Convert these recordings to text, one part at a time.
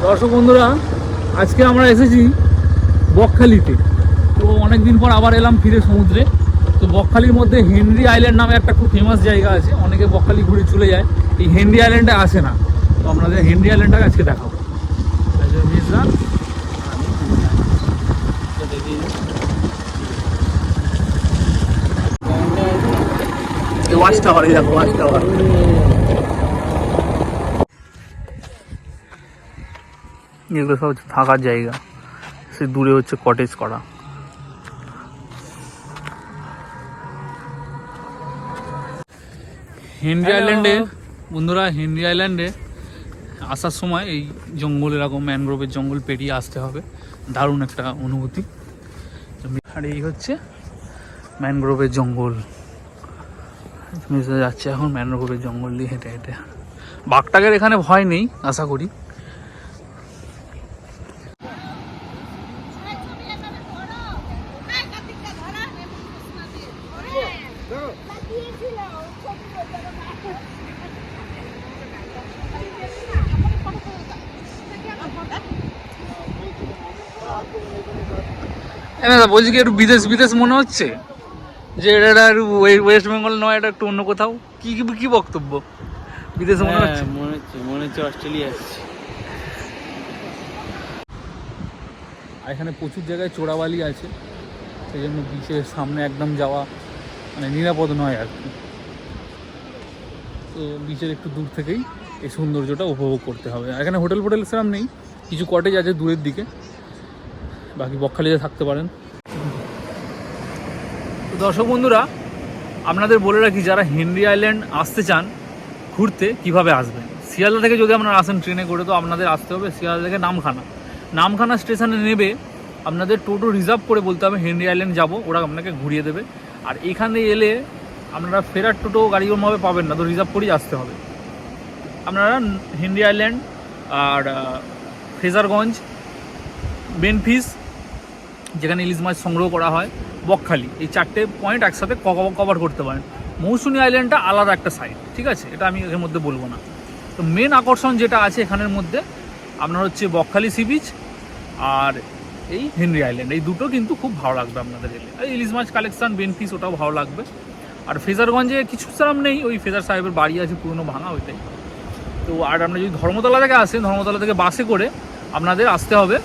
দর্শক বন্ধুরা, আজকে আমরা এসেছি বকখালিতে। তো অনেকদিন পর আবার এলাম ফিরে সমুদ্রে। তো বকখালির মধ্যে হেনরি আইল্যান্ড নামে একটা খুব ফেমাস জায়গা আছে, অনেকে বকখালি ঘুরে চলে যায়, এই হেনরি আইল্যান্ডে আসে না। তো আপনাদের হেনরি আইল্যান্ডটাকে আজকে দেখাবো। ওয়াচ টাওয়ার, এই দেখো ওয়াচ টাওয়ার। এগুলো সব থাকার জায়গা, সে দূরে হচ্ছে কটেজ করা। হেনরি আইল্যান্ডে বন্ধুরা, হেনরি আইল্যান্ডে আসার সময় এই জঙ্গল, এরকম ম্যানগ্রোভের জঙ্গল পেরিয়ে আসতে হবে। দারুণ একটা অনুভূতি। আর এই হচ্ছে ম্যানগ্রোভের জঙ্গল, যাচ্ছে এখন ম্যানগ্রোভের জঙ্গল দিয়ে হেঁটে হেঁটে। বাঘটাকের এখানে ভয় নেই আশা করি। বলছি কি একটু বিদেশ বিদেশ মনে হচ্ছে, যে এটা ওয়েস্ট বেঙ্গল নয়, এটা একটু অন্য কোথাও। কি কি বক্তব্য? বিদেশে মনে হচ্ছে, মনে হচ্ছে অস্ট্রেলিয়া। আর এখানে প্রচুর জায়গায় চোরাবালি আছে, সেই জন্য বিচের সামনে একদম যাওয়া মানে নিরাপদ নয় আর কি। তো বিচের একটু দূর থেকেই এই সৌন্দর্যটা উপভোগ করতে হবে। আর এখানে হোটেল ফোটেল সেরকম নেই, কিছু কটেজ আছে দূরের দিকে, বাকি বকখালিতে থাকতে পারেন। তো দর্শক বন্ধুরা, আপনাদের বলে রাখি, যারা হেনরি আইল্যান্ড আসতে চান ঘুরতে, কিভাবে আসবেন। শিয়ালদা থেকে যদি আপনারা আসেন ট্রেনে করে, তো আপনাদের আসতে হবে শিয়ালদা থেকে নামখানা স্টেশনে নেবে আপনাদের টোটো রিজার্ভ করে বলতে হবে হেনরি আইল্যান্ড যাব, ওরা আপনাকে ঘুরিয়ে দেবে। আর এখানে এলে আপনারা ফেরার টোটো গাড়িভাবে পাবেন না, তো রিজার্ভ করেই আসতে হবে। আপনারা হেনরি আইল্যান্ড আর ফ্রেজারগঞ্জ, বেনফিস যেখানে ইলিশ মাছ সংগ্রহ করা হয়, বকখালি, এই চারটে পয়েন্ট একসাথে কভার করতে পারেন। মৌসুনী আইল্যান্ডটা আলাদা একটা সাইড, ঠিক আছে, এটা আমি এর মধ্যে বলবো না। তো মেন আকর্ষণ যেটা আছে এখানের মধ্যে আপনার হচ্ছে বকখালি সি বিচ আর এই হেনরি আইল্যান্ড, এই দুটো কিন্তু খুব ভালো লাগবে আপনাদের এলে। এই ইলিশ মাছ কালেকশন, বেনফিস, ওটাও ভালো লাগবে। আর ফ্রেজারগঞ্জে কিছু সেরকম নেই, ওই ফ্রেজার সাহেবের বাড়ি আছে পুরনো ভাঙা, ওইটাই। তো আর আপনারা যদি ধর্মতলা থেকে আসেন, ধর্মতলা থেকে বাসে করে আপনাদের আসতে হবে,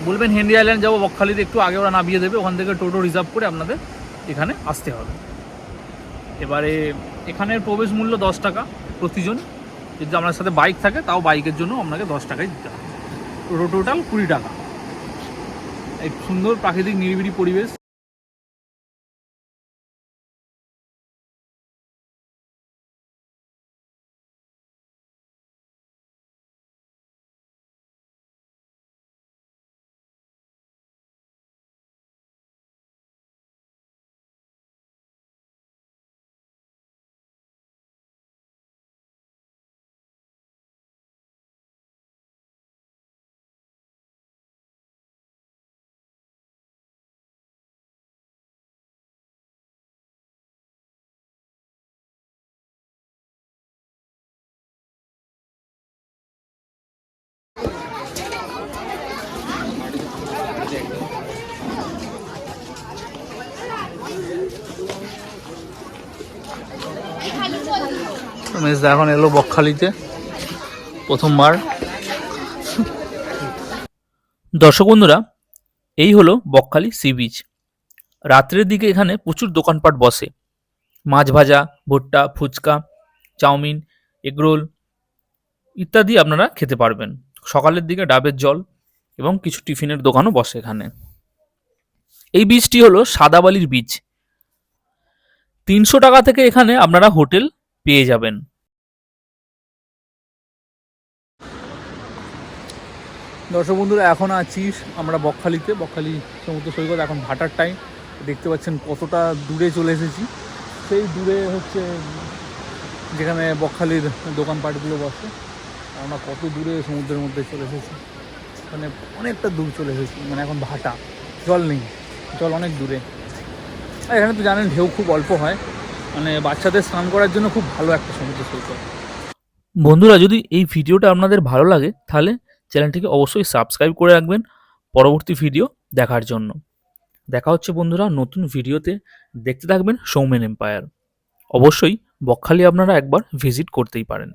বলবেন হেনরি আইল্যান্ড যাবো, বকখালিতে একটু আগে ওরা নামিয়ে দেবে, ওখান থেকে টোটো রিজার্ভ করে আপনাদের এখানে আসতে হবে। এবারে এখানের প্রবেশ মূল্য 10 টাকা প্রতিজন। যদি আপনার সাথে বাইক থাকে, তাও বাইকের জন্য আপনাকে 10 টাকাই দিতে হবে। টোটাল 20 টাকা। এক সুন্দর প্রাকৃতিক নিরিবিলি পরিবেশ। এখন এলো বকখালিতে প্রথমবার। দর্শক বন্ধুরা, এই হলো বকখালি সি বিচ। রাত্রের দিকে এখানে প্রচুর দোকানপাট বসে, মাছ ভাজা, ভুট্টা, ফুচকা, চাউমিন, এগরোল ইত্যাদি আপনারা খেতে পারবেন। সকালের দিকে ডাবের জল এবং কিছু টিফিনের দোকানও বসে এখানে। এই বীচটি হলো সাদাবালির বীচ। 300 টাকা থেকে এখানে আপনারা হোটেল পেয়ে যাবেন। দর্শক বন্ধুরা, এখন আছি আমরা বকখালিতে, বকখালি সমুদ্র সৈকত। এখন ভাটার টাইম, দেখতে পাচ্ছেন কতটা দূরে চলে এসেছি। সেই দূরে হচ্ছে যেখানে বকখালির দোকানপাটগুলো বসে, আমরা কত দূরে সমুদ্রের মধ্যে চলে এসেছি। মানে অনেকটা দূর চলে এসেছি, মানে এখন ভাটা, জল নেই, জল অনেক দূরে। আর এখানে তো জানেন ঢেউ খুব অল্প হয়, মানে বাচ্চাদের স্নান করার জন্য খুব ভালো একটা সমুদ্র সৈকত। বন্ধুরা, যদি এই ভিডিওটা আপনাদের ভালো লাগে তাহলে চ্যানেলটিকে অবশ্যই সাবস্ক্রাইব করে রাখবেন পরবর্তী ভিডিও দেখার জন্য। দেখা হচ্ছে বন্ধুরা নতুন ভিডিওতে। দেখতে থাকবেন সৌমেন এম্পায়ার। অবশ্যই বকখালি আপনারা একবার ভিজিট করতেই পারেন।